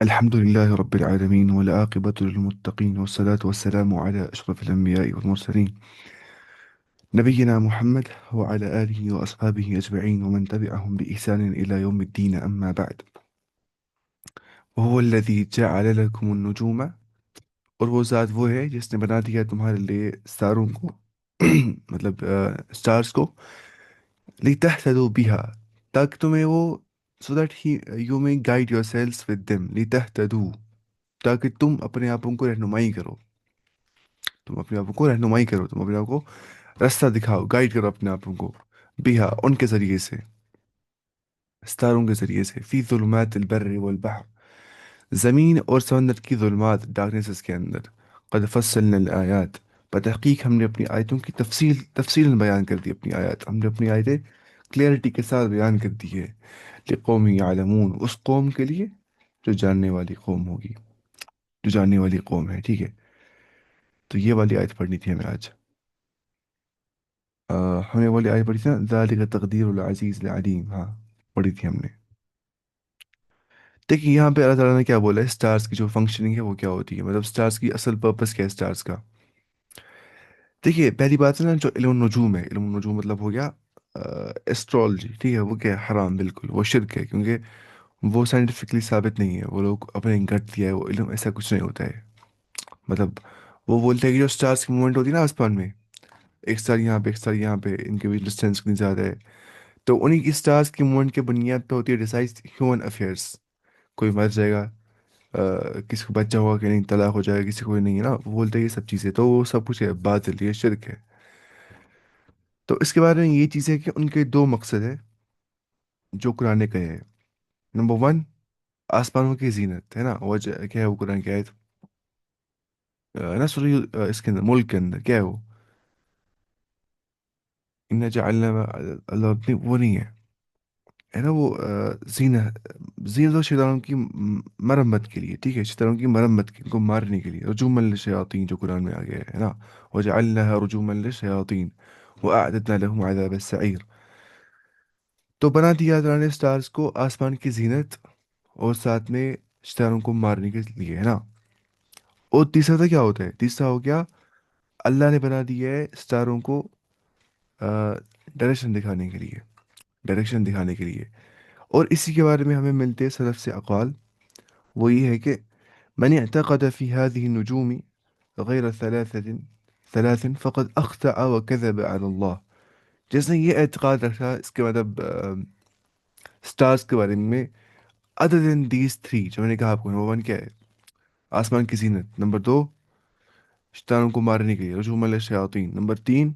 الحمد لله رب العالمين والعاقبة للمتقين والصلاة والسلام على أشرف الأنبياء والمرسلين نبينا محمد وعلى آله وأصحابه أجمعين ومن تبعهم بإحسان إلى يوم الدين أما بعد. وهو الذي جعل لكم النجوم. اور وہ ذات وہ ہے جس نے بنا دیا تمہارے لیے ستاروں کو مطلب سٹارز کو لتهتدوا بها تاکہ تمہیں وہ so that you may guide yourselves with them لتهتدوا تاکہ تم اپنے آپوں کو رہنمائی کرو. تم اپنے آپ کو راستہ دکھاؤ، گائیڈ کرو اپنے آپوں کو بیہا ان کے ذریعے سے، ستاروں کے ذریعے سے، فی ظلمات البر والبحر زمین اور سمندر کی ظلمات ڈارکنیسز کے اندر. قد فصلنا الآیات بتحقیق ہم نے اپنی آیتوں کی تفصیل بیان کر دی. اپنی آیات ہم نے اپنی آیتیں کلیئرٹی کے ساتھ بیان کر دی ہے. لقوم یعلمون اس قوم کے لیے جو جاننے والی قوم ہوگی، جو جاننے والی قوم ہے. ٹھیک ہے، تو یہ والی آیت پڑھنی تھی ہمیں آج. ہم نے والی آیت پڑھی تھی نا، ذالک تقدیر العزیز العلیم. ہاں پڑھی تھی ہم نے. دیکھیے یہاں پہ اللہ تعالیٰ نے کیا بولا ہے، سٹارز کی جو فنکشننگ ہے وہ کیا ہوتی ہے، مطلب سٹارز کی اصل پرپس کیا ہے سٹارز کا. دیکھیے پہلی بات ہے نا، جو علم النجوم ہے، علم النجوم مطلب ہو گیا ایسٹرولوجی. ٹھیک ہے، وہ کیا ہے، حرام، بالکل وہ شرک ہے، کیونکہ وہ سائنٹیفکلی ثابت نہیں ہے. وہ لوگ اپنے گٹ دیا ہے، وہ علم ایسا کچھ نہیں ہوتا ہے. مطلب وہ بولتے ہیں کہ جو سٹارز کی موومنٹ ہوتی ہے نا آسمان میں، ایک سٹار یہاں پہ ایک سٹار یہاں پہ، ان کے بیچ ڈسٹینس کتنی زیادہ ہے، تو انہی کی سٹارز کی موومنٹ کے بنیاد پہ ہوتی ہے ڈیسائڈ ہیومن افیئرس. کوئی مر جائے گا، کسی کو بچہ ہوگا کہ نہیں، طلاق ہو جائے گا کسی کو نہیں ہے نا، وہ بولتے ہیں یہ سب چیزیں، تو وہ سب کچھ ہے باطل، یہ شرک ہے. تو اس کے بارے میں یہ چیز ہے کہ ان کے دو مقصد ہے جو قرآن نے کہے ہیں. نمبر ون، آسمانوں کی زینت ہے نا، وہ کیا ہے، وہ قرآن کی آیت نا سورہ اس کے اندر ملک کے اندر کیا ہے وہ، ان جعلنا اللہ اپنی وہ نہیں ہے نا وہ زینت و شیطانوں کی مرمت کے لیے. ٹھیک ہے، شیطانوں کی مرمت کے، ان کو مارنے کے لیے. رجوما للشیاطین جو قرآن میں آ گیا ہے نا، وجعلناها رجوما للشیاطین واعددنا لهم عذاب السعیر. تو بنا دیا اللہ نے سٹارز کو آسمان کی زینت اور ساتھ میں شیطانوں کو مارنے کے لیے ہے نا. اور تیسرا تھا کیا ہوتا ہے، تیسرا ہو گیا اللہ نے بنا دیا ہے ستاروں کو ڈائریکشن دکھانے کے لیے، ڈائریکشن دکھانے کے لیے. اور اسی کے بارے میں ہمیں ملتے سلف سے اقوال. وہ یہ ہے کہ من اعتقد في هذه النجوم غیر ثلاث فقد اخطأ وكذب على الله. جس نے یہ اعتقاد رکھا اس کے مطلب سٹارز کے بارے میں، other than these three جو میں نے کہا آپ کو. نمبر ون کیا ہے، آسمان کی زینت. نمبر دو، شیطانوں کو مارنے کے لیے، رجوم الشیاطین. نمبر تین،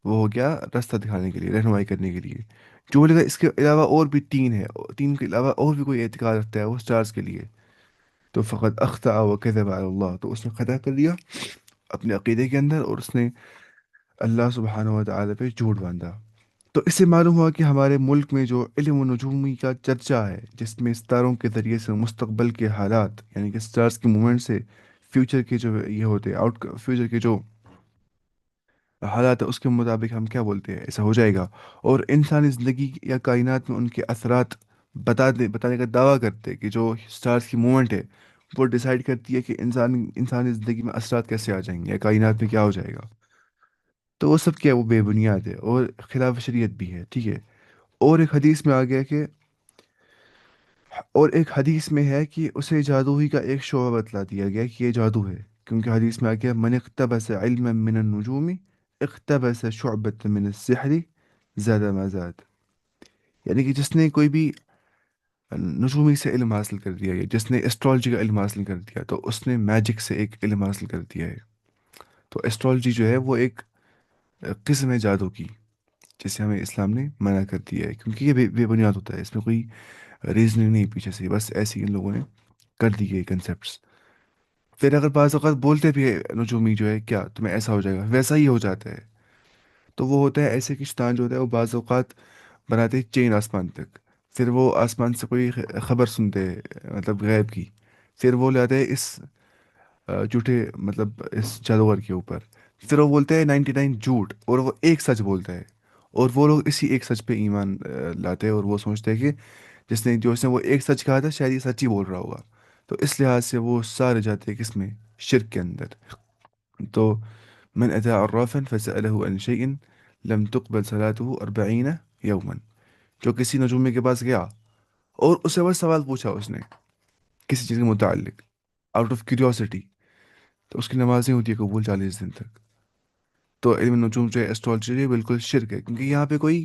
وہ ہو گیا راستہ دکھانے کے لیے، رہنمائی کرنے کے لیے. جو بولے گا اس کے علاوہ اور بھی تین ہے، تین کے علاوہ اور بھی کوئی اعتقاد رکھتا ہے وہ سٹارز کے لیے، تو فقط اخطا و کذب علی اللہ، تو اس نے خطا کر دیا اپنے عقیدے کے اندر، اور اس نے اللہ سبحانہ و تعالیٰ پہ جھوٹ باندھا. تو اس سے معلوم ہوا کہ ہمارے ملک میں جو علم و نجومی کا چرچا ہے، جس میں ستاروں کے ذریعے سے مستقبل کے حالات، یعنی کہ سٹارز کی موومنٹ سے فیوچر کے جو یہ ہوتے ہیں فیوچر کے جو حالات ہے، اس کے مطابق ہم کیا بولتے ہیں ایسا ہو جائے گا. اور انسانی زندگی یا کائنات میں ان کے اثرات بتانے کا دعویٰ کرتے ہیں کہ جو سٹارز کی موومنٹ ہے وہ ڈیسائیڈ کرتی ہے کہ انسانی زندگی میں اثرات کیسے آ جائیں گے یا کائنات میں کیا ہو جائے گا. تو وہ سب کیا ہے، وہ بے بنیاد ہے اور خلاف شریعت بھی ہے. ٹھیک ہے. اور ایک حدیث میں آ گیا کہ، اور ایک حدیث میں ہے کہ اسے جادو ہی کا ایک شعبہ بتلا دیا گیا کہ یہ جادو ہے. کیونکہ حدیث میں آ گیا من اقتبس علما من النجوم اقتبس شعبة من السحر زاد ما زاد. یعنی کہ جس نے کوئی بھی نجومی سے علم حاصل کر دیا ہے، جس نے ایسٹرالوجی کا علم حاصل کر دیا، تو اس نے میجک سے ایک علم حاصل کر دیا ہے. تو ایسٹرالوجی جو ہے وہ ایک قسم ہے جادو کی، جسے ہمیں اسلام نے منع کر دیا ہے، کیونکہ یہ بے بنیاد ہوتا ہے، اس میں کوئی ریزننگ نہیں پیچھے سے، بس ایسے ہی ان لوگوں نے کر دی گئی کنسیپٹس. پھر اگر بعض اوقات بولتے بھی ہے نجومی جو ہے کیا تمہیں ایسا ہو جائے گا، ویسا ہی ہو جاتا ہے. تو وہ ہوتا ہے ایسے کہ شیطان جو ہوتا ہے وہ بعض اوقات بناتے ہیں چین آسمان تک، پھر وہ آسمان سے کوئی خبر سنتے ہیں مطلب غیب کی، پھر وہ لاتے ہیں اس جھوٹے مطلب اس جادوگر کے اوپر، پھر وہ بولتے ہیں 99 جھوٹ اور وہ ایک سچ بولتا ہے. اور وہ لوگ اسی ایک سچ پہ ایمان لاتے ہیں، اور وہ سوچتے ہیں کہ جس نے وہ ایک سچ کہا تھا شاید یہ سچ ہی بول رہا ہوگا. تو اس لحاظ سے وہ سارے جاتے ہیں کس میں؟ شرک کے اندر. تو من اتا عرافا فسأله عن شيء لم تقبل صلاته 40 يوما. جو کسی نجومی کے پاس گیا اور اسے بس سوال پوچھا اس نے کسی چیز کے متعلق آؤٹ آف کیوریوسٹی، تو اس کی نماز نہیں ہوتی ہے قبول 40 دن تک. تو علم نجوم جو ہے اسٹرالوجی ہے بالکل شرک ہے، کیونکہ یہاں پہ کوئی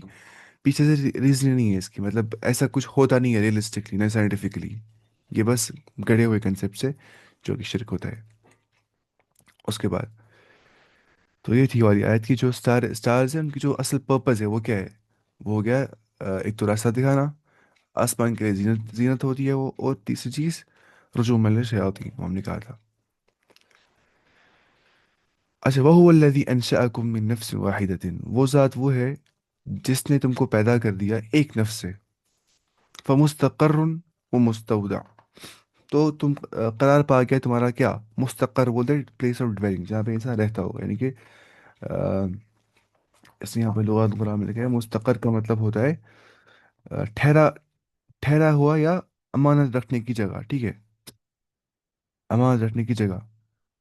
پیچھے سے ریزن نہیں ہے اس کی، مطلب ایسا کچھ ہوتا نہیں ہے ریئلسٹکلی نہ سائنٹیفکلی. یہ بس گڑے ہوئے کنسیپٹ سے جو کہ شرک ہوتا ہے. اس کے بعد تو یہ تھی والی آیت کی جو اسٹارز ہیں ان کی جو اصل پرپز ہے وہ کیا ہے؟ وہ ہو گیا ایک تو راستہ دکھانا، آسمان کے لیے زینت زینت ہوتی ہے وہ، اور تیسری چیز رجوع ملنے شیاطین وہ ہم نے کہا تھا. اچھا، وَهُوَ الَّذِي أَنشَأَكُم مِّن نَفْسٍ وَاحِدَةٍ، وہ ذات وہ ہے جس نے تم کو پیدا کر دیا ایک نفس سے. فمستقر و مستودع، تو تم قرار پا گیا تمہارا کیا؟ مستقر بولتے ہیں پلیس آف ڈویلنگ، جہاں پہ انسان رہتا ہوگا، یعنی کہ آ، اس نے یہاں پہ لغات قرآن میں لکھا ہے مستقر کا مطلب ہوتا ہے ٹھہرا، ٹھہرا ہوا یا امانت رکھنے کی جگہ. ٹھیک ہے، امانت رکھنے کی جگہ.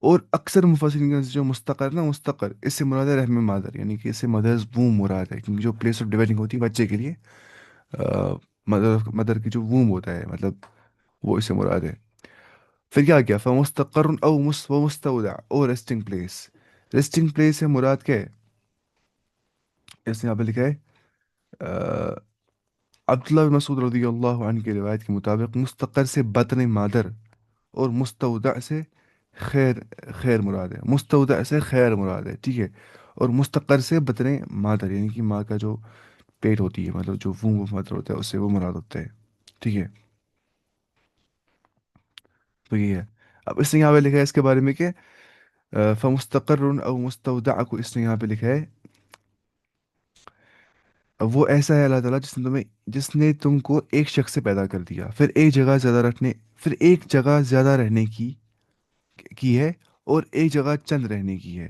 اور اکثر مفسرین کا جو مستقر نا، مستقر اس سے مراد ہے رحم مادر، یعنی کہ اس سے مدرز ووم مراد ہے، کیونکہ جو پلیس آف ڈویلنگ ہوتی ہے بچے کے لیے مدر مدر کی جو ووم ہوتا ہے مطلب وہ اس سے مراد ہے. پھر کیا کیا؟ فمستقر او مستودع او ریسٹنگ پلیس. ریسٹنگ پلیس سے مراد کیا ہے؟ اس نے یہاں پہ لکھا ہے عبداللہ بن مسعود رضی اللہ عنہ کی روایت کے مطابق مستقر سے بطن مادر اور مستودع سے خیر، خیر مراد ہے. مستودع سے خیر مراد ہے. ٹھیک ہے، اور مستقر سے بطن مادر یعنی کہ ماں کا جو پیٹ ہوتی ہے، مطلب جو وomb of mother ہوتا ہے اس سے وہ مراد ہوتا ہے. ٹھیک ہے، تو یہ ہے. اب اس نے یہاں پہ لکھا ہے اس کے بارے میں کہ فمستقر او مستودع کو اس نے یہاں پہ لکھا ہے وہ ایسا ہے اللہ تعالیٰ جس نے تم کو ایک شخص سے پیدا کر دیا، پھر ایک جگہ زیادہ رکھنے، پھر ایک جگہ زیادہ رہنے کی ہے، اور ایک جگہ چند رہنے کی ہے.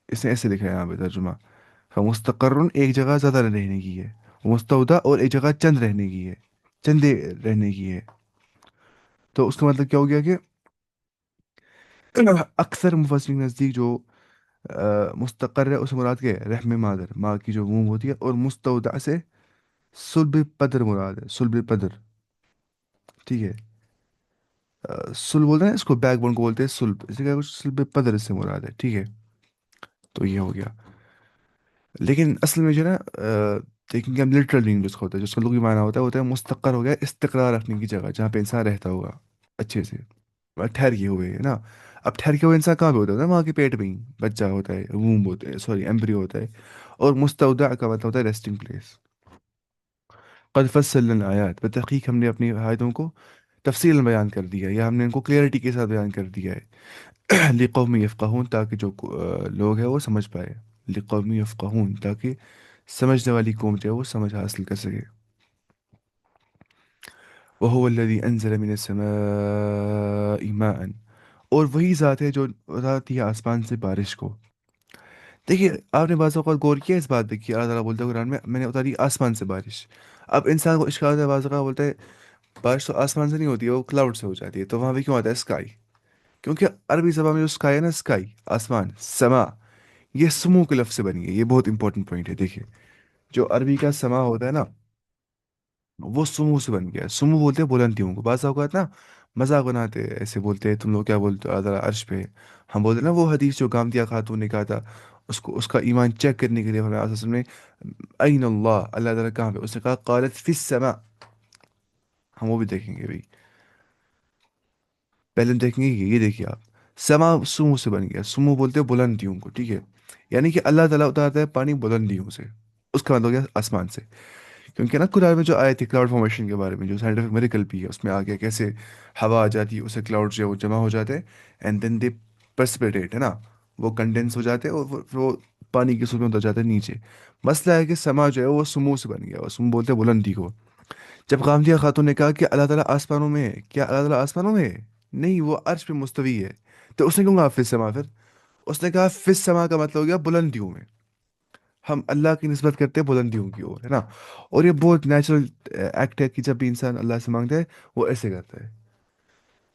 اس نے ایسے لکھا ہے یہاں پہ ترجمہ. فمستقر ایک جگہ زیادہ رہنے کی ہے، مستودع اور ایک جگہ چند رہنے کی ہے، چندے رہنے کی ہے. تو اس کا مطلب کیا ہو گیا کہ اکثر مفسرین کے نزدیک جو مستقر ہے اس سے مراد کیا ہے؟ رحم مادر، ماں کی جو وomb ہوتی ہے. اور مستودع سے صلب پدر مراد ہے، صلب پدر. ٹھیک ہے، صلب بولتے ہیں اس کو، بیک بون کو بولتے ہیں صلب، اسی کا کچھ صلب پدر اس سے مراد ہے. ٹھیک ہے، تو یہ ہو گیا. لیکن اصل میں جو ہے نا دیکھیں گے ہم لٹرل میننگ جس کا ہوتا ہے، جس کا لغوی معنی ہوتا ہے مستقر ہو گیا استقرار رکھنے کی جگہ جہاں پہ انسان رہتا ہوگا اچھے سے، ٹھہر کے ہوئے ہے نا. اب ٹھہر کے ہوئے انسان کہاں پہ ہوتا ہے نا؟ وہاں کے پیٹ میں ہی بچہ ہوتا ہے، ووم ہوتا ہے، سوری ایمبریو ہوتا ہے. اور مستودع کا مطلب ہوتا ہے ریسٹنگ پلیس. قد فصلنا الآیات، بتحقیق ہم نے اپنی آیتوں کو تفصیل بیان کر دیا، یا ہم نے ان کو کلیئرٹی کے ساتھ بیان کر دیا ہے لقوم یفقہون، تاکہ جو لوگ ہیں وہ سمجھ پائے. لقوم یفقہون، تاکہ سمجھنے والی قوم جو ہے وہ سمجھ حاصل کر سکے. وَهُوَ الَّذِي أَنزَلَ مِنَ السَّمَاءِ مَاءً، اور وہی ذات ہے جو اتارتی ہے آسمان سے بارش کو. دیکھیے آپ نے بعض اوقات غور کیا اس بات پہ کہ اللہ تعالیٰ بولتا ہے قرآن میں نے اتاری آسمان سے بارش. اب انسان کو اشکال ہوتا ہے، بعض اوقات بولتا ہے بارش تو آسمان سے نہیں ہوتی ہے، وہ کلاؤڈ سے ہو جاتی ہے. تو وہاں پہ کیوں آتا ہے اسکائی؟ کیونکہ عربی زبان میں جو اسکائی ہے نا، اسکائی آسمان، سما، یہ سمو کے لفظ سے بنی ہے. یہ بہت امپورٹنٹ پوائنٹ ہے. دیکھیے جو عربی کا سما ہوتا ہے نا وہ سمو سے بن گیا. سمو بولتے ہیں بلندیوں کو. بعض اوقات نا مذاق بناتے ہیں، ایسے بولتے ہیں تم لوگ کیا بولتے ہو اللہ تعالیٰ عرش پہ. ہم بولتے ہیں نا وہ حدیث جو گامدیا خاتون نے کہا تھا، اس کو اس کا ایمان چیک کرنے کے لیے ہمیں اصل میں این اللہ، اللہ تعالیٰ کہاں پہ؟ اس نے کہا قالت فی السما. ہم وہ بھی دیکھیں گے بھائی، پہلے ہم دیکھیں گے یہ دیکھیے آپ، سما سمو سے بن گیا. سمو بولتے ہیں بلندیوں کو. ٹھیک ہے، یعنی کہ اللہ تعالیٰ اتارتا ہے پانی بلندیوں سے، اس کا مطلب ہو گیا آسمان سے. کیونکہ نا قرآن میں جو آئے تھے کلاؤڈ فارمیشن کے بارے میں، جو سائنٹیفک میریکل بھی ہے، اس میں آ گیا کیسے ہوا آ جاتی ہے، اسے کلاؤڈ جو ہے وہ جمع ہو جاتے ہیں، اینڈ دین دے پرسپیٹیٹ ہے نا، وہ کنڈینس ہو جاتے ہیں اور پھر وہ پانی کی صورت میں اتر جاتے ہیں نیچے. مسئلہ ہے کہ سما جو ہے وہ سمو سے بن گیا، وہ سمو بولتے ہیں بلندی کو. جب غامدیہ خاتون نے کہا کہ اللہ تعالیٰ آسمانوں میں ہے، کیا اللہ تعالیٰ آسمانوں میں ہے؟ نہیں، وہ عرش پہ مستوی ہے. تو اس نے کیوں کہا فی السما؟ پھر اس نے کہا فی السما کا مطلب ہو گیا بلندیوں میں. ہم اللہ کی نسبت کرتے ہیں بلندیوں کی اور، ہے نا. اور یہ بہت نیچرل ایکٹ ہے کہ جب بھی انسان اللہ سے مانگتا ہے وہ ایسے کرتا ہے.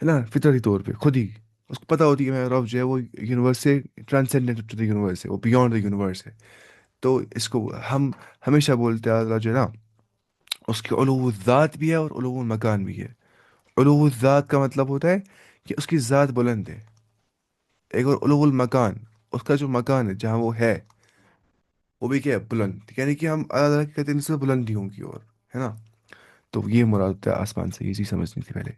ہے نا, فطری طور پہ خود ہی اس کو پتہ ہوتی ہے کہ میرا رب جو ہے وہ یونیورس سے ٹرانسینڈنٹ ٹو دا یونیورس ہے, وہ بیونڈ دا یونیورس ہے. تو اس کو ہم ہمیشہ بولتے ہیں اللہ جو ہے نا, اس کی علو الذات بھی ہے اور علو المکان بھی ہے. علو الذات کا مطلب ہوتا ہے کہ اس کی ذات بلند ہے. ایک اور علو المکان, اس کا جو مکان ہے جہاں وہ ہے وہ بھی کیا ہے, بلند. یعنی کہ ہم اللہ تعالیٰ کی کہتے ہیں اس سے بلندیوں کی اور, ہے نا. تو یہ مراد ہوتا ہے آسمان سے, یہ چیز سمجھنی تھی پہلے.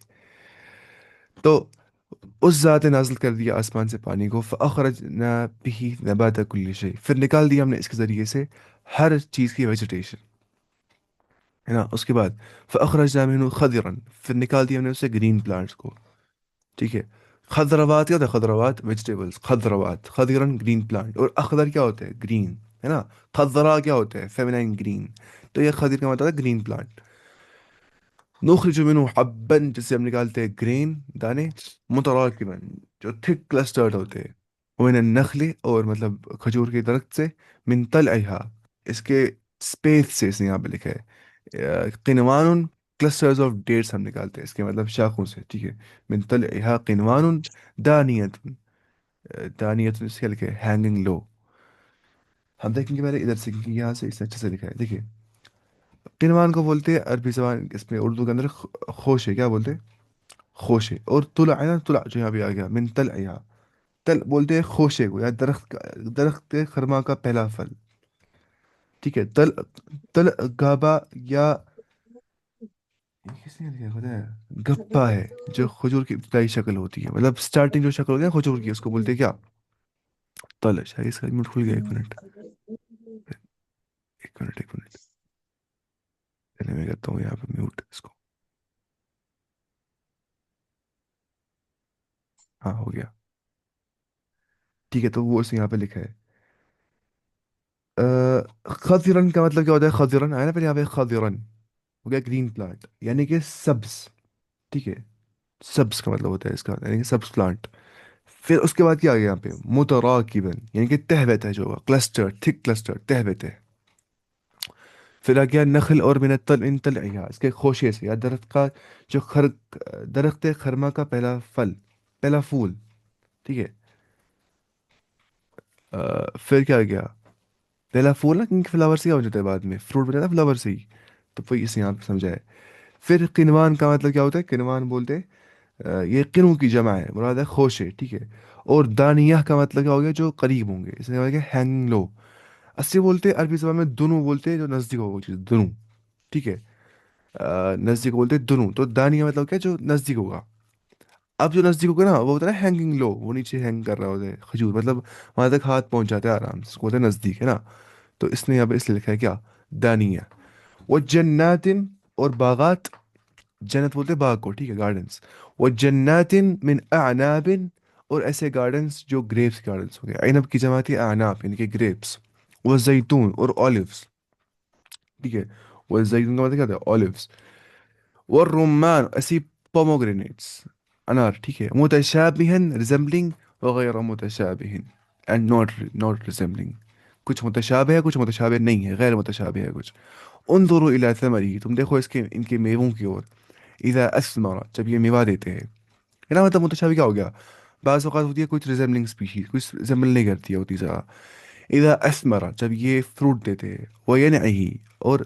تو اس ذات نے نازل کر دیا آسمان سے پانی کو, فَأَخْرَجْنَا بِهِ نَبَاتَ كُلِّ شَيْءٍ, پھر نکال دیا ہم نے اس کے ذریعے سے ہر چیز کی ویجیٹیشن, ہے نا. اس کے بعد فَأَخْرَجْنَا مِنْهُ خَضِرًا, پھر نکال دیا ہم نے اس سے گرین پلانٹس کو, ٹھیک ہے. خضروات کیا ہوتا ہے, خضروات ویجیٹیبلس, خضروات خضرن گرین پلانٹ, اور اخضر کیا ہوتا ہے, گرین, ہے نا. خضرا کیا ہوتا ہے, فیمینائن گرین. تو یہ خضر کا مطلب ہے گرین پلانٹ. نخرج منه حبا, جس سے ہم نکالتے ہیں گرین دانے, متراکبا, جو تھک کلسٹرڈ ہوتے ہیں, ومن النخل, اور مطلب کھجور کے درخت سے, من طلعها, اس کے اسپیس سے, اس نے یہاں پہ لکھا ہے قنوان, کلسٹرز آف ڈیٹس ہم نکالتے ہیں اس کے مطلب شاخوں سے, ٹھیک ہے. من طلعها قنوان دانیت, دانیت اس کے لکھا ہے ہینگنگ لو. ہم دیکھیں گے پہلے ادھر سے, کیونکہ یہاں سے اس سے اچھے سے لکھا ہے, دیکھیے. قنوان کو بولتے ہیں عربی زبان, اس میں اردو کے اندر خوشے, کیا بولتے ہیں, خوشے. اور طلع ہے نا, طلع جو یہاں پہ آ گیا, من طلعها, تل بولتے ہیں خوشے کو, یا درخت کا, درخت خرما کا پہلا پھل, ٹھیک ہے. تل, تل گابا, یا یہ کس نے لکھا ہے خدا ہے, گپا ہے, جو کھجور کی ابتدائی شکل ہوتی ہے, مطلب سٹارٹنگ جو شکل ہوتی ہے نا کھجور کی, اس کو بولتے ہیں کیا, تلش ہے. اس کا منٹ کھل گیا, ایک منٹ, ایک منٹ, ایک منٹ, پہلے میں کرتا ہوں یہاں پہ میوٹ اس کو. ہاں ہو گیا, ٹھیک ہے. تو وہ اس نے یہاں پہ لکھا ہے. خضرن کا مطلب کیا ہوتا ہے, خضرن آیا نا پہلے یہاں پہ, خضرن ہو گیا گرین پلانٹ, یعنی کہ سبز, ٹھیک ہے. سبز کا مطلب ہوتا ہے اس کا, یعنی کہ سبز پلانٹ. پھر اس کے بعد کیا آ گیا یہاں پہ, متراکبن, یعنی کہ تہبت ہے, جو کلسٹر, تھک کلسٹر, تہبت ہے. پھر آ گیا نخل, اور من الطل ان طلعها, اس کے خوشے سے, یا درخت کا جو درخت خرما کا پہلا پھل, پہلا پھول, ٹھیک ہے. پھر کیا آ گیا, پہلا پھول نا, کیونکہ فلاور سے کیا ہو جاتا ہے بعد میں, فروٹ بن جاتا ہے فلاور سے ہی. تو وہی اس نے یہاں پہ سمجھا ہے. پھر قنوان کا مطلب کیا ہوتا ہے, قنوان بولتے ہیں یہ قنو کی جمع ہے, مراد ہے خوشے, ٹھیک ہے. اور دانیہ کا مطلب کیا ہو گیا, جو قریب ہوں گے, اس نے کہا کہ ہینگ لو. اسی بولتے ہیں عربی زبان میں دنو بولتے ہیں, جو نزدیک ہوگا وہ چیز, دنو, ٹھیک ہے. نزدیک بولتے ہیں دنو. تو دانیہ مطلب کیا, جو نزدیک ہوگا. اب جو نزدیک ہوگا نا, وہ ہوتا ہے نا ہینگنگ لو, وہ نیچے ہینگ کر رہا ہوتا ہے کھجور, مطلب وہاں تک ہاتھ پہنچ جاتا ہے آرام سے, اس کو ہوتا ہے نزدیک, ہے نا. تو اس نے یہاں پہ اس لیے لکھا ہے کیا, دانیہ. وہ جناتن, اور باغات, جنت بولتے ہیں باغ کو, ٹھیک ہے, گارڈنس. وہ جناتن من اعناب, اور ایسے گارڈنس جو گریپس گارڈنس ہو گئے, عنب کی جمع تھی اعناب, یعنی کہ گریپس. وہ زیتون, اور اولیوس, ٹھیک ہے. وہ زیتون کا مطلب کیا تھا, اولیوس. وہ رومان, ایسی پوموگرینیٹس, انار, ٹھیک ہے. متشابہن, ریزمبلنگ, وغیر متشابہن, اینڈ ناٹ ریزمبلنگ. کچھ متشابہ ہے, کچھ متشابہ نہیں ہے, غیر متشابہ ہے کچھ. انظروا الی ثمری, تم دیکھو اس کے, ان کے میووں کی اور. اذا اسمر, جب یہ میوہ دیتے ہیں, ہے نا. مطلب متشابہ کیا ہو گیا, بعض اوقات ہوتی ہے کچھ ریزمبلنگ اسپیشیز, کچھ ریزمبل نہیں کرتی ہے ہوتی ذرا. اذا اسمر, جب یہ فروٹ دیتے ہیں, وینعی, اور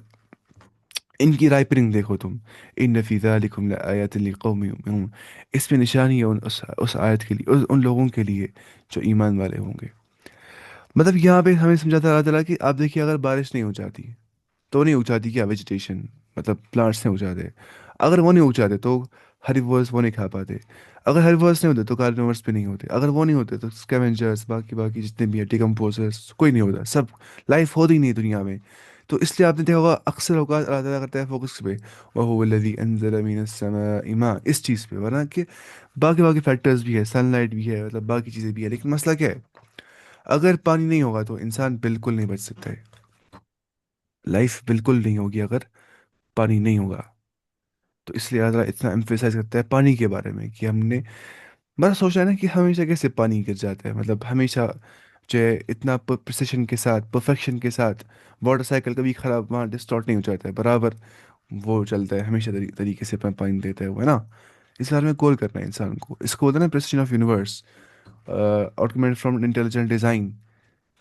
ان کی رائپننگ دیکھو تم. ان فی ذالکم لآیات لقوم یؤمنون, اس میں نشانی ہے اس آیت کے لیے, ان لوگوں کے لیے جو ایمان والے ہوں گے. مطلب یہاں پہ ہمیں سمجھاتا ہے اللہ تعالیٰ کہ آپ دیکھیے, اگر بارش نہیں ہو جاتی تو نہیں اگ جاتی کیا, ویجیٹیشن, مطلب پلانٹس نہیں اگ جاتے. اگر وہ نہیں اگ جاتے تو ہریبورس وہ نہیں کھا پاتے. اگر ہریبورس نہیں ہوتے تو کارنیورس بھی نہیں ہوتے. اگر وہ نہیں ہوتے تو اسکیونجرس, باقی باقی جتنے بھی ہیں, ڈیکمپوزرس, کوئی نہیں ہوتا, سب لائف ہوتی ہی نہیں دنیا میں. تو اس لیے آپ نے دیکھا ہوگا اکثر اوقات اللہ تعالیٰ کرتا ہے فوکس پہ, وَهُوَ الَّذِي أَنزَلَ مِنَ السَّمَاءِ مَاءً, اس چیز پہ, ورنہ کہ باقی باقی فیکٹرز بھی ہے, سن لائٹ بھی ہے, مطلب باقی چیزیں بھی ہے. لیکن مسئلہ کیا ہے, اگر پانی نہیں ہوگا تو انسان بالکل نہیں بچ سکتا ہے. لائف بالکل نہیں ہوگی اگر پانی نہیں ہوگا. تو اس لیے اللہ تعالیٰ اتنا ایمفیسائز کرتا ہے پانی کے بارے میں, کہ ہم نے بڑا سوچا ہے نا کہ ہمیشہ کیسے پانی گر جاتا ہے, مطلب ہمیشہ جو ہے اتنا پرسیشن کے ساتھ, پرفیکشن کے ساتھ, واٹر سائیکل کبھی خراب وہاں ڈسٹارٹ نہیں ہو جاتا ہے, برابر وہ چلتا ہے ہمیشہ, طریقے سے اپنا پانی دیتا ہے وہ, ہے نا. اس بارے میں کال کرنا ہے انسان کو. اس کو بولتے ہیں نا precision of universe, argument from intelligent design.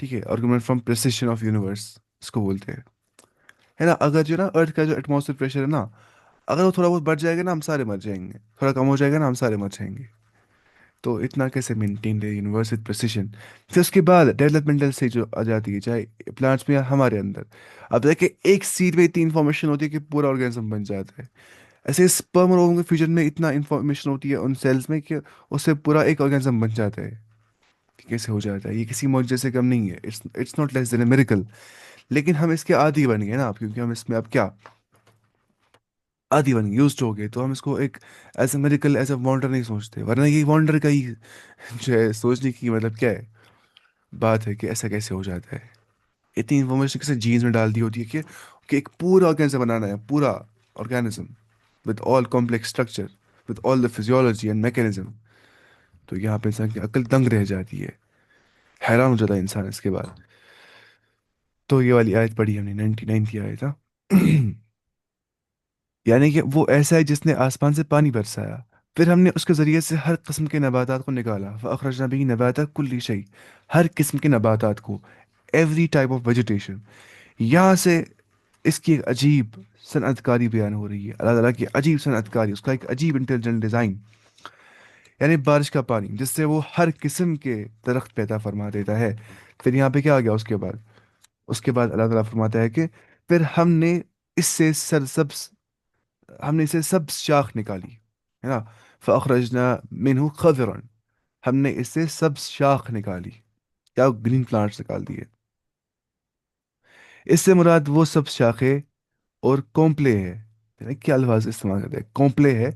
ٹھیک ہے، argument from precision of universe اس کو بولتے ہیں. ہے نا، اگر جو نا ارتھ کا جو ایٹماسفیئر پریشر ہے نا، اگر وہ تھوڑا بہت بڑھ جائے گا نا ہم سارے مر جائیں گے، تھوڑا کم ہو جائے گا نا ہم سارے مر جائیں گے. تو اتنا کیسے مینٹین رہے یونیورس وتھ پریسیشن. پھر اس کے بعد ڈیولپمنٹل اسٹیج جو آ جاتی ہے، چاہے پلانٹس میں یا ہمارے اندر. اب دیکھیں ایک سیڈ میں اتنی انفارمیشن ہوتی ہے کہ پورا آرگینزم بن جاتا ہے. ایسے سپرم اور اووم کے فیوژن میں اتنا انفارمیشن ہوتی ہے ان سیلز میں کہ اس سے پورا ایک آرگینزم بن جاتا ہے. کہ کیسے ہو جاتا ہے، یہ کسی معجزے سے کم نہیں ہے. It's not less than a miracle. لیکن ہم اس کے عادی بن گئے نا، کیونکہ ہم اس میں اب کیا عادی بن گئے، یوزڈ ہو گئے. تو ہم اس کو ایک as a miracle, as a wander نہیں سوچتے. ورنہ یہ وانڈر کا ہی جو ہے سوچنے کی مطلب کیا ہے بات ہے کہ ایسا کیسے ہو جاتا ہے. اتنی انفارمیشن کسی جینز میں ڈال دی ہوتی ہے کہ ایک پورا آرگینزم بنانا ہے، پورا organism with all complex structure, with all the physiology and mechanism. تو یہاں پہ انسان کی عقل دنگ رہ جاتی ہے، حیران ہو جاتا ہے انسان اس کے بعد. تو یہ والی آیت پڑھی ہم نے، 99 کی آیت تھا. یعنی کہ وہ ایسا ہے جس نے آسمان سے پانی برسایا، پھر ہم نے اس کے ذریعے سے ہر قسم کے نباتات کو نکالا. فَأَخْرَجْنَا بِهِ نَبَاتَ كُلِّ شَيْءٍ، ہر قسم کے نباتات کو. Every type of vegetation. یہاں سے اس کی ایک عجیب صنعت کاری بیان ہو رہی ہے، اللہ تعالیٰ کی عجیب صنعت کاری، اس کا ایک عجیب انٹیلیجنٹ ڈیزائن. یعنی بارش کا پانی جس سے وہ ہر قسم کے درخت پیدا فرما دیتا ہے. پھر یہاں پہ کیا آ گیا اس کے بعد؟ اس کے بعد اللہ تعالیٰ فرماتا ہے کہ پھر ہم نے اس سے سرسبز، ہم نے اسے سبز شاخ نکالی. ہے نا، فَأَخْرَجْنَا مِنْهُ خَضِرًا، ہم نے اس سے سبز شاخ نکالی، یا گرین پلانٹس نکال دیے. اس سے مراد وہ سبز شاخیں اور کومپلے ہے. یعنی کیا الفاظ استعمال کرتے ہیں، کومپلے ہے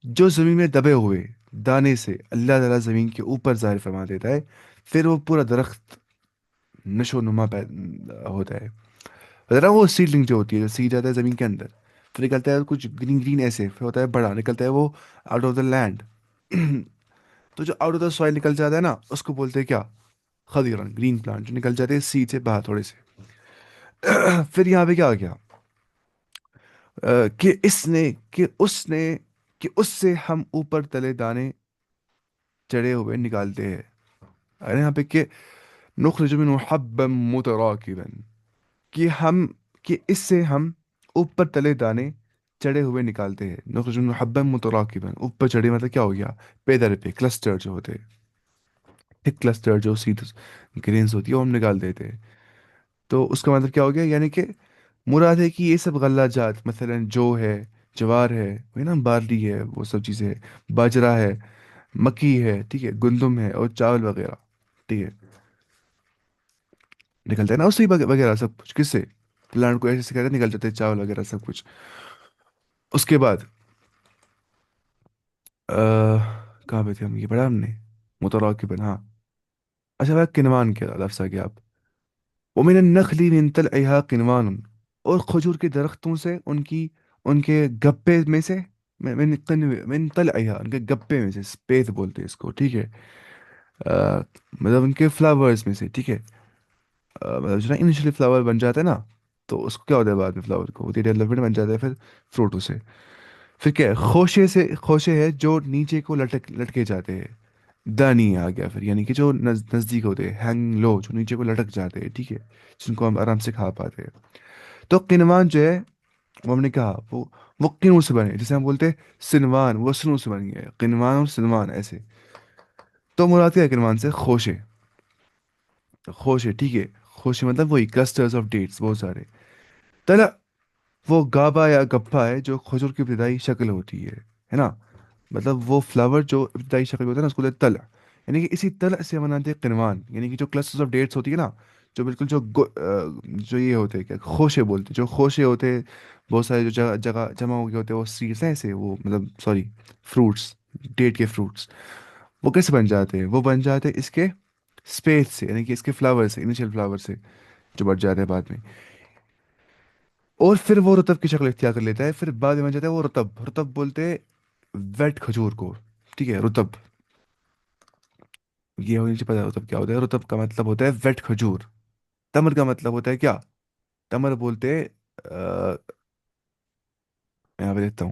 جو زمین میں دبے ہوئے دانے سے اللہ تعالیٰ زمین کے اوپر ظاہر فرما دیتا ہے. پھر وہ پورا درخت نشو و نما ہوتا ہے. ذرا وہ سیڈلنگ جو ہوتی ہے، جو سیڈ جاتا ہے زمین کے اندر، پھر نکلتا ہے کچھ گرین گرین ایسے، پھر ہوتا ہے بڑا، نکلتا ہے وہ آؤٹ آف دا لینڈ. تو جو آؤٹ آف دا سوائل نکل جاتا ہے نا اس کو بولتے ہیں کیا؟ خضیرن، گرین پلانٹ جو نکل جاتے ہیں سیڈ سے باہر تھوڑے سے. پھر یہاں پہ کیا آ گیا؟ کہ اس نے، کہ اس نے، کہ اس سے ہم اوپر تلے دانے چڑھے ہوئے نکالتے ہیں. اور یہاں پہ کہ نخرج منہ حبا متراکبا، کہ ہم، کہ اس سے ہم اوپر تلے دانے چڑھے ہوئے نکالتے ہیں. نخرج منہ حبا متراکبا، اوپر چڑھے مطلب کیا ہو گیا؟ پیدر پہ کلسٹر جو ہوتے ہیں، تھک کلسٹر جو سیڈ گرینز ہوتی ہے وہ ہم نکال دیتے ہیں. تو اس کا مطلب کیا ہو گیا؟ یعنی کہ مراد ہے کہ یہ سب غلہ جات، مثلا جو ہے، جوار ہے، وہی نا بارلی ہے، وہ سب چیزیں ہے، باجرا ہے، مکی ہے، ٹھیک ہے، گندم ہے اور چاول وغیرہ. ٹھیک ہے، نکلتا ہے نا اسی وغیرہ سب کچھ کس سے؟ پلانٹ کو ایسے سے کہتے ہیں نکل جاتے ہیں چاول وغیرہ سب کچھ. اس کے بعد کہاں پہ تھے ہم؟ یہ پڑھا ہم نے متراکبن، ہاں. اچھا بھائی کنوان کیا لفظ آ گیا آپ؟ ومن النخل من طلعها قنوان، اور کھجور کے درختوں سے ان کے گپے میں سے، من طلعها ان کے گپے میں سے، سپیت بولتے ہیں اس کو. ٹھیک ہے، آ، مطلب ان کے فلاورز میں سے. ٹھیک ہے، مطلب جو نا انیشلی فلاور بن جاتا ہے نا، تو اس کو کیا ہوتا ہے بعد میں؟ فلاور کو ہوتی ہے ڈیولپمنٹ، بن جاتا ہے پھر فروٹوں سے. پھر کیا ہے؟ خوشے سے، خوشے ہے جو نیچے کو لٹکے جاتے ہیں. دانی آ گیا پھر، یعنی کہ جو نزدیک ہوتے ہیں، ہینگ لو، جو نیچے کو لٹک جاتے ہیں. ٹھیک ہے، جن کو ہم آرام سے کھا پاتے ہیں. تو قنوان جو ہے، وہ ہم نے کہا وہ قنو سے بنے، جسے ہم بولتے ہیں سنوان، وہ سنو سے بن گیا ہے. قنوان اور سنوان ایسے. تو مراد کیا ہے قنوان سے؟ خوشے. خوشے، ٹھیک ہے، خوشے مطلب وہی کلسٹرز آف ڈیٹس بہت سارے. تلا، وہ گابا یا گپا ہے جو کھجور کی ابتدائی شکل ہوتی ہے نا. مطلب وہ فلاور جو ابتدائی شکل ہوتا ہے نا اس کو کہتے ہیں تلع. یعنی کہ اسی تلع سے بناتے ہیں قنوان. یعنی کہ جو کلسٹرز آف ڈیٹس ہوتی ہے نا، جو بالکل جو یہ ہوتے ہیں کیا خوشے بولتے ہیں، جو خوشے ہوتے ہیں بہت سارے، جو جگہ جگہ جمع ہو گئے ہوتے ہیں وہ سیڈس ہیں ایسے، وہ مطلب سوری فروٹس، ڈیٹ کے فروٹس. وہ کیسے بن جاتے ہیں؟ وہ بن جاتے ہیں اس کے اسپیس سے، یعنی کہ اس کے فلاور سے، انیشیل فلاور سے جو بڑھ جاتے ہیں بعد میں. اور پھر وہ رطب کی شکل اختیار کر لیتا ہے. پھر بعد میں بن جاتا ہے وہ رطب. رطب بولتے ہیں ویٹ کھجور کو. ٹھیک ہے، رطب، یہ ہونی چاہیے پتا رطب کیا ہوتا ہے. رطب کا مطلب ہوتا ہے ویٹ کھجور. تمر کا مطلب ہوتا ہے کیا؟ تمر بولتے ہیں، یہاں پہ دیکھتا ہوں،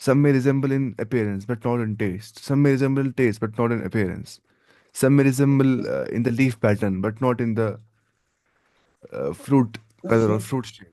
Some may resemble in appearance but not in taste. Some may resemble taste but not in appearance. Some may resemble in the leaf pattern but not in the fruit color or fruit shape.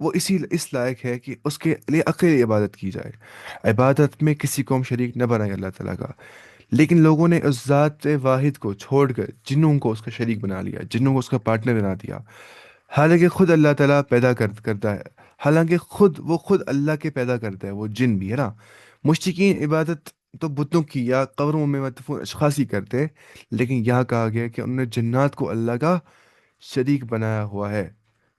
وہ اس لائق ہے کہ اس کے لیے اکیلی عبادت کی جائے، عبادت میں کسی کو ہم شریک نہ بنائے اللہ تعالیٰ کا۔ لیکن لوگوں نے اس ذات واحد کو چھوڑ کر جنوں کو اس کا شریک بنا لیا، جنوں کو اس کا پارٹنر بنا دیا، حالانکہ خود اللہ تعالیٰ کرتا ہے، حالانکہ خود اللہ کے پیدا کرتا ہے، وہ جن بھی ہے نا۔ مشرکین عبادت تو بتوں کی یا قبروں میں مدفون اشخاص کی کرتے، لیکن یہاں کہا گیا کہ انہوں نے جنات کو اللہ کا شریک بنایا ہوا ہے۔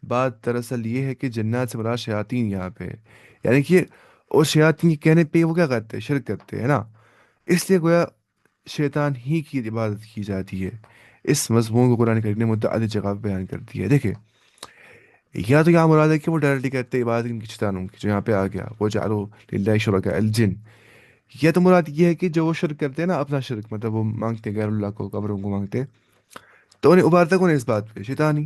بات دراصل یہ ہے کہ جنات سے مراد شیاطین یہاں پہ ہے، یعنی کہ اور شیاطین کے کہنے پہ وہ کیا کرتے ہیں، شرک کرتے ہیں نا، اس لیے گویا شیطان ہی کی عبادت کی جاتی ہے۔ اس مضمون کو قرآن کریم نے متعدد جگہ پہ بیان کر دیا ہے، دیکھیں۔ یا تو یہاں مراد ہے کہ وہ ڈائریکٹلی کرتے ہیں عبادت ان کی شیطانوں کی، جو یہاں پہ آ گیا وہ جعلوا للہ شرکاء الجن۔ یا تو مراد یہ ہے کہ جو وہ شرک کرتے ہیں نا، اپنا شرک، مطلب وہ مانگتے ہیں غیر اللہ کو، قبروں کو مانگتے ہیں، تو انہیں ابھارتا کون ہے اس بات پہ؟ شیطان ہی۔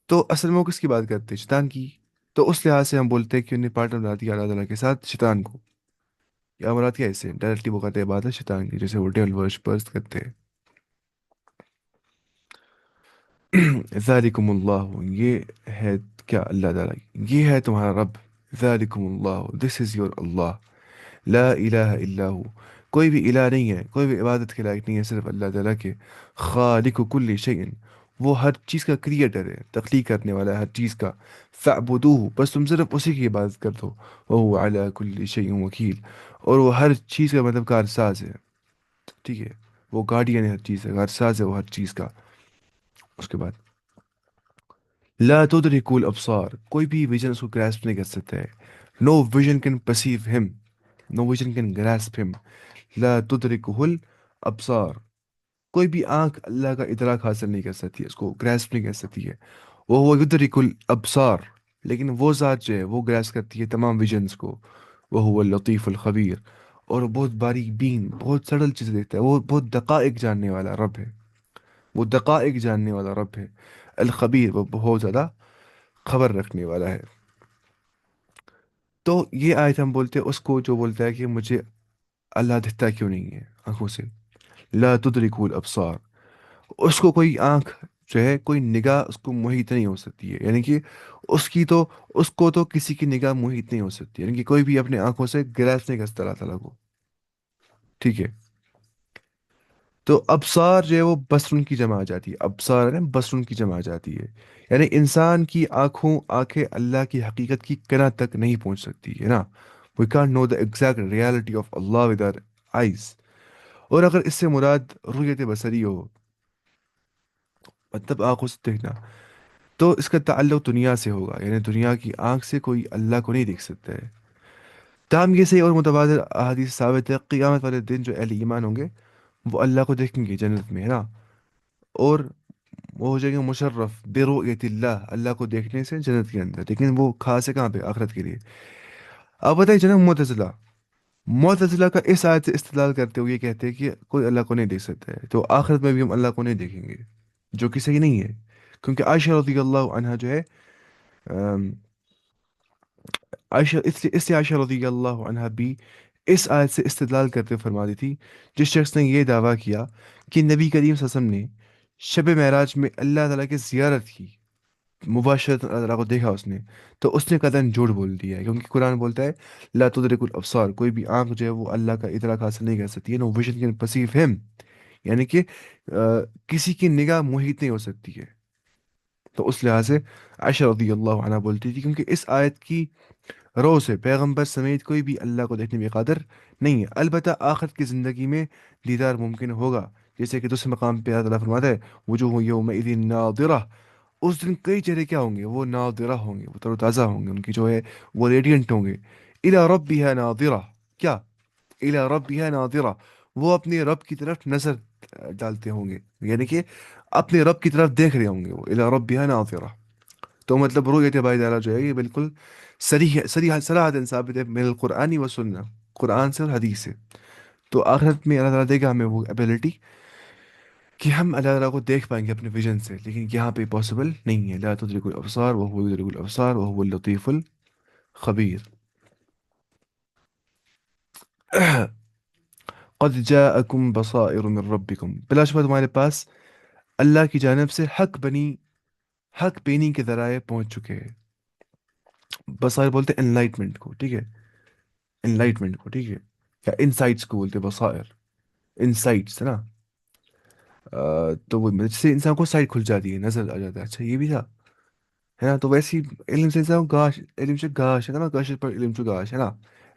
تو اصل میں وہ کس کی بات کرتے ہیں؟ شیطان کی۔ تو اس لحاظ سے ہم بولتے ہیں کہ انہیں پارٹنر بنا دیا اللہ تعالیٰ کے ساتھ شیطان کو۔ یا مراد کیا ہے اس سے؟ ڈائریکٹلی وہ کرتے ہیں عبادت شیطان کی، جیسے وہ ڈیول ورشپرز کرتے ہیں۔ ذالکم اللہ، یہ ہے کیا اللہ تعالیٰ، یہ ہے تمہارا رب۔ ذالکم اللہ، دس از یور اللہ، لا الہ الا ہو، کوئی بھی الہ نہیں ہے، کوئی بھی عبادت کے لائق نہیں ہے صرف اللہ تعالیٰ کے۔ خالق کل شیء، وہ ہر چیز کا کریٹر ہے، تخلیق کرنے والا ہے ہر چیز کا۔ فاعبدوہ، بس تم صرف اسی کی عبادت کر دو۔ وہو علی کل شیء وکیل، اور وہ ہر چیز کا مطلب کارساز ہے، ٹھیک ہے، وہ گارڈین ہے ہر چیز کا، کارساز ہے وہ ہر چیز کا۔ اس کے بعد لا تدرک الابصار، کوئی بھی ویژن اس کو گراسپ نہیں کر سکتا ہے۔ نو ویژن کین پرسیو ہم، نو ویژن کین گراسپ ہم۔ لا تدرکہ الابصار، کوئی بھی آنکھ اللہ کا ادراک حاصل نہیں کر سکتی ہے، اس کو گراسپ نہیں کر سکتی ہے۔ وہ یدرک الابصار، لیکن وہ ذات جو ہے وہ گراس کرتی ہے تمام ویژنز کو۔ وہ اللطیف الخبیر، اور وہ بہت باریک بین، بہت سڑل چیزیں دیکھتا ہے، وہ بہت دقائق جاننے والا رب ہے، وہ دقائق جاننے والا رب ہے۔ الخبیر، وہ بہت زیادہ خبر رکھنے والا ہے۔ تو یہ آیت ہم بولتے ہیں اس کو جو بولتا ہے کہ مجھے اللہ دکھتا کیوں نہیں ہے آنکھوں سے، لا تدرک الابصار، اس کو کوئی آنکھ جو ہے، کوئی نگاہ اس کو محیط نہیں ہو سکتی ہے، یعنی کہ اس کی تو اس کو تو کسی کی نگاہ محیط نہیں ہو سکتی، یعنی کہ کوئی بھی اپنے آنکھوں سے گریس نہیں کر سکتا اللہ تعالیٰ کو، ٹھیک ہے۔ تو ابصار جو ہے وہ بصرن کی جمع آ جاتی ہے، ابصار ہے نا، بصرن کی جمع آ جاتی ہے، یعنی انسان کی آنکھیں اللہ کی حقیقت کی کنہ تک نہیں پہنچ سکتی ہے نا۔ We can't know the exact reality of Allah with our eyes۔ اور اگر اس سے مراد رؤیت بصری ہو، مطلب آنکھوں سے دیکھنا، تو اس کا تعلق دنیا سے ہوگا، یعنی دنیا کی آنکھ سے کوئی اللہ کو نہیں دیکھ سکتا ہے۔ تاہم یہ صحیح اور متبادر احادیث ثابت ہے، قیامت والے دن جو اہل ایمان ہوں گے وہ اللہ کو دیکھیں گے جنت میں، ہے نا، اور وہ ہو جائیں گے مشرف برؤیت اللہ، اللہ کو دیکھنے سے جنت کے اندر، لیکن وہ خاص ہے کہاں پہ؟ آخرت کے لیے۔ اب بتائیے جناب، معتزلہ کا اس آیت سے استدلال کرتے ہوئے یہ کہتے ہیں کہ کوئی اللہ کو نہیں دیکھ سکتا ہے، تو آخرت میں بھی ہم اللہ کو نہیں دیکھیں گے، جو کہ صحیح نہیں ہے، کیونکہ عائشہ رضی اللہ عنہا جو ہے، آم، عائشہ اس سے عائشہ رضی اللہ عنہا بھی اس آیت سے استدلال کرتے ہوئے فرماتی تھی، جس شخص نے یہ دعویٰ کیا کہ نبی کریم صلی اللہ علیہ وسلم نے شب معراج میں اللہ تعالیٰ کی زیارت کی، مباشرت اللہ تعالیٰ کو دیکھا اس نے، تو اس نے قطعاً جھوٹ بول دیا ہے، کیونکہ قرآن بولتا ہے لا تدرک الابصار، کوئی بھی آنکھ جو ہے وہ اللہ کا ادراک حاصل نہیں کر سکتی ہے، نو ویژن کین پرسیو ہم، یعنی کہ کسی کی نگاہ محیط نہیں ہو سکتی ہے۔ تو اس لحاظ سے عائشہ رضی اللہ عنہ بولتی تھی، کیونکہ اس آیت کی رو سے پیغمبر سمیت کوئی بھی اللہ کو دیکھنے میں قادر نہیں ہے، البتہ آخرت کی زندگی میں دیدار ممکن ہوگا، جیسے کہ دوسرے مقام پہ اللہ تعالیٰ فرماتا ہے وجوہ یومئذ ناظرہ، اس دن کئی چہرے کیا ہوں گے؟ وہ ناظرہ ہوں گے، وہ تر و تازہ ہوں گے، ان کی جو ہے وہ ریڈینٹ ہوں گے۔ الی ربها ناظرہ، کیا؟ الی ربها ناظرہ، وہ اپنے رب کی طرف نظر ڈالتے ہوں گے، یعنی کہ اپنے رب کی طرف دیکھ رہے ہوں گے، وہ الی ربها ناظرہ۔ تو مطلب رؤیت باری تعالیٰ جو ہے یہ بالکل صراحت ثابت ہے من القرآن و سنہ، قرآن سے اور حدیث سے۔ تو آخرت میں اللہ تعالیٰ دے گا ہمیں وہ ایبیلٹی کہ ہم اللہ تعالیٰ کو دیکھ پائیں گے اپنے ویژن سے، لیکن یہاں پہ پاسبل نہیں ہے۔ لا تدرک الابصار وهو يدرك الابصار وهو اللطیف الخبیر۔ قد جاءکم بصائر من ربکم، بلا شبہ تمہارے پاس اللہ کی جانب سے حق بینی کے ذرائع پہنچ چکے ہیں۔ بصائر بولتے ہیں انلائٹمنٹ کو، ٹھیک ہے، انلائٹمنٹ کو، ٹھیک ہے، یا انسائٹس کو بولتے ہیں بصائر، انسائٹس ہے نا۔ تو وہ جس سے انسان کو سائٹ کھل جاتی ہے، نظر آ جاتا ہے اچھا یہ بھی تھا، ہے نا۔ تو ویسے ہی علم سے انسان کو گاش، علم سے گاش ہے نا، گاش پر علم سے گاش ہے نا،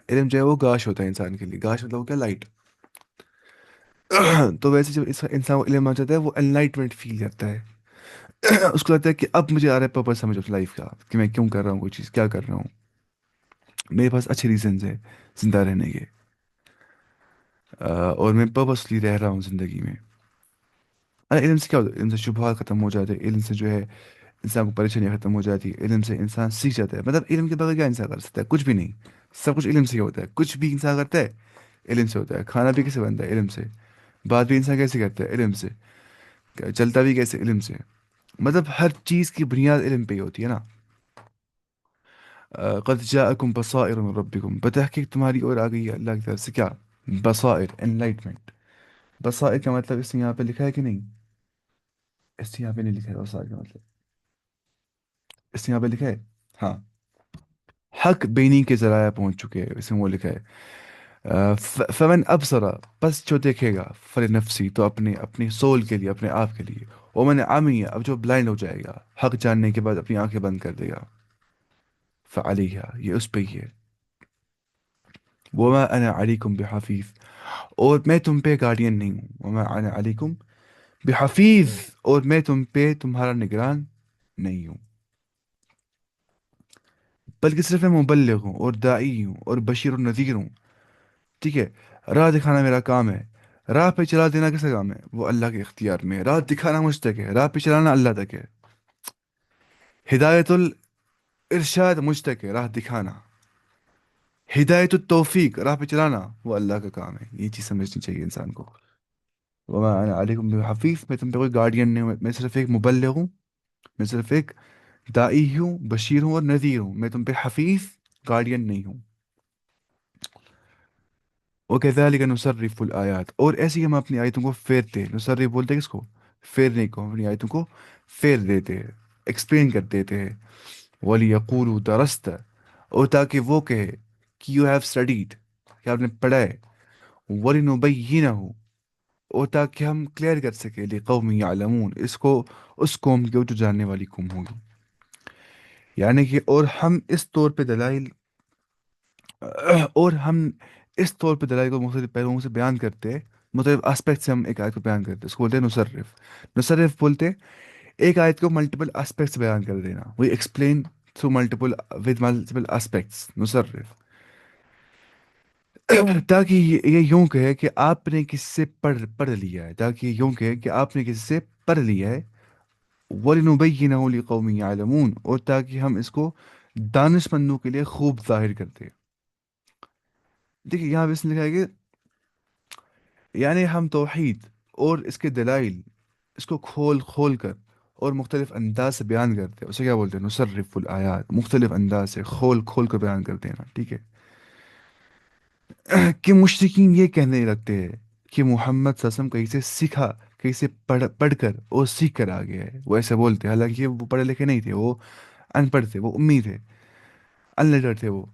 علم جو ہے وہ گاش ہوتا ہے انسان کے لیے، گاش مطلب وہ کیا، لائٹ۔ تو ویسے جب انسان کو علم آ جاتا ہے وہ انلائٹمنٹ فیل کرتا ہے، اس کو لگتا ہے کہ اب مجھے آ رہا ہے پرپز سمجھ اس لائف کا، کہ میں کیوں کر رہا ہوں کوئی چیز، کیا کر رہا ہوں، میرے پاس اچھے ریزنز ہیں زندہ رہنے کے، اور میں پرپسلی رہ رہا ہوں زندگی میں۔ علم سے کیا ہوتا ہے، علم سے شبہات ختم ہو جاتے ہیں، علم سے جو ہے انسان کو پریشانیاں ختم ہو جاتی ہے، علم سے انسان سیکھ جاتا ہے، مطلب علم کے بغیر کیا انسان کر سکتا ہے، کچھ بھی نہیں، سب کچھ علم سے ہی ہوتا ہے، کچھ بھی انسان کرتا ہے علم سے ہوتا ہے، کھانا بھی کیسے بنتا ہے علم سے، بات بھی انسان کیسے کرتا ہے علم سے، چلتا بھی کیسے علم سے، مطلب ہر چیز کی بنیاد علم پہ ہی ہوتی ہے نا۔ قد جاءکم بصائر من ربکم، بتحقیق تمہاری اور آ گئی ہے اللہ کی طرف سے کیا، بصائر، انلائٹمنٹ۔ بصائر کا مطلب اس نے یہاں پہ لکھا ہے کہ نہیں، اس نے یہاں پہ نہیں لکھا ہے بصائر کا مطلب، اس نے یہاں پہ لکھا ہے، ہاں، حق بینی کے ذرائع پہنچ چکے ہیں، اس میں وہ لکھا ہے فمن ابصرا، بس جو دیکھے گا، فل نفسی، تو اپنے اپنی سول کے لیے، اپنے آپ کے لیے، وہ میں نے عمی، اب جو بلائنڈ ہو جائے گا حق جاننے کے بعد اپنی آنکھیں بند کر دے گا، فعلیہا، یہ اس پہ ہی ہے، وما انا علیکم بحفیظ، اور میں تم پہ گارڈین نہیں ہوں، وما انا علیکم بحفیظ، اور میں تم پہ تمہارا نگران نہیں ہوں، بلکہ صرف میں مبلغ ہوں اور داعی ہوں اور بشیر و نذیر ہوں، ٹھیک ہے۔ راہ دکھانا میرا کام ہے، راہ پہ چلا دینا کس کا کام ہے، وہ اللہ کے اختیار میں ہے، راہ دکھانا مجھ تک ہے، راہ پہ چلانا اللہ تک ہے، ہدایت الارشاد مجھ تک ہے، راہ دکھانا، ہدایت التوفیق، راہ پہ چلانا وہ اللہ کا کام ہے، یہ چیز سمجھنی چاہیے انسان کو۔ وما انا علیکم بحفیظ، میں تم پہ کوئی گارڈین نہیں ہوں، میں صرف ایک مبلغ ہوں، میں صرف ایک دائی ہوں، بشیر ہوں اور نذیر ہوں، میں تم پہ حفیظ، گارڈین نہیں ہوں۔ وَكَذَلِكَ نُصَرِّفُ الْآيَاتِ، اور ایسے ہی ہم اپنی آیتوں کو پھیرتے ہیں، نصرف بولتے ہیں کس کو، پھیرنے کو، ہم اپنی آیتوں کو پھیر دیتے ہیں، ایکسپلین کر دیتے ہیں، وَلِيَقُولُوا دَرَسْتَ، اور تاکہ وہ کہے کہ یو ہیو اسٹڈیڈ، کہ آپ نے پڑھا ہے، وَلِنُبَيِّنَهُ، اور تاکہ ہم کلیئر کر سکیں، لِقَوْمٍ يَعْلَمُونَ، اس کو اس قوم کے جو جاننے والی قوم ہوگی، یعنی کہ اور ہم اس طور پہ دلائل کو مختلف پہلوؤں سے بیان کرتے ہیں، مختلف اسپیکٹ سے ہم ایک آیت کو بیان کرتے ہیں، اس کو بولتے ہیں نصرف، نصرف بولتے ہیں ایک آیت کو ملٹیپل اسپیکٹس بیان کر دینا، we explain through multiple, with multiple aspects, نصرف، تاکہ یہ یوں کہے کہ آپ نے کسی سے پڑھ لیا ہے، تاکہ یہ یوں کہے کہ آپ نے کسی سے پڑھ لیا ہے، وَلِنُبَيِّنَهُ لِقَوْمٍ يَعْلَمُونَ، اور تاکہ ہم اس کو دانش مندوں کے لیے خوب ظاہر کرتے ہیں۔ دیکھیے یہاں پہ اس نے لکھا ہے کہ یعنی ہم توحید اور اس کے دلائل، اس کو کھول کھول کر اور مختلف انداز سے بیان کرتے ہیں، اسے کیا بولتے ہیں، نصرف الآیات، مختلف انداز سے کھول کھول کر بیان کرتے ہیں نا، ٹھیک ہے۔ کہ مشرکین یہ کہنے لگتے ہیں کہ محمد صلی اللہ علیہ وسلم کہیں سے سیکھا، کہیں سے پڑھ کر اور سیکھ کر آ گیا ہے، وہ ایسے بولتے ہیں، حالانکہ وہ پڑھے لکھے نہیں تھے، وہ ان پڑھ تھے، وہ امی تھے، ان لیٹر تھے وہ،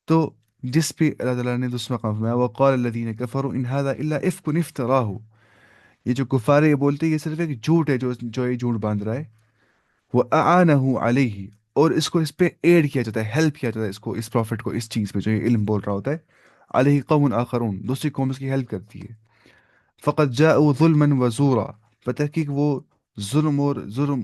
تو جس پہ اللہ تعالیٰ نے دوسرا مقام فرمایا، وقال الذین کفروا ان هذا الا افک افتراہ، یہ جو کفار ہے یہ بولتے ہیں یہ صرف ایک جھوٹ ہے، جو یہ جھوٹ باندھ رہا ہے، وہ اعانہ علیہ، اور اس کو اس پہ ایڈ کیا جاتا ہے، ہیلپ کیا جاتا ہے اس کو، اس پروفٹ کو، اس چیز پہ جو یہ علم بول رہا ہوتا ہے، علیہ قوم آخرون، دوسری قوم اس کی ہیلپ کرتی ہے، فقط جاءوا ظلما وزورا، بتحقیق وہ ظلم اور ظلم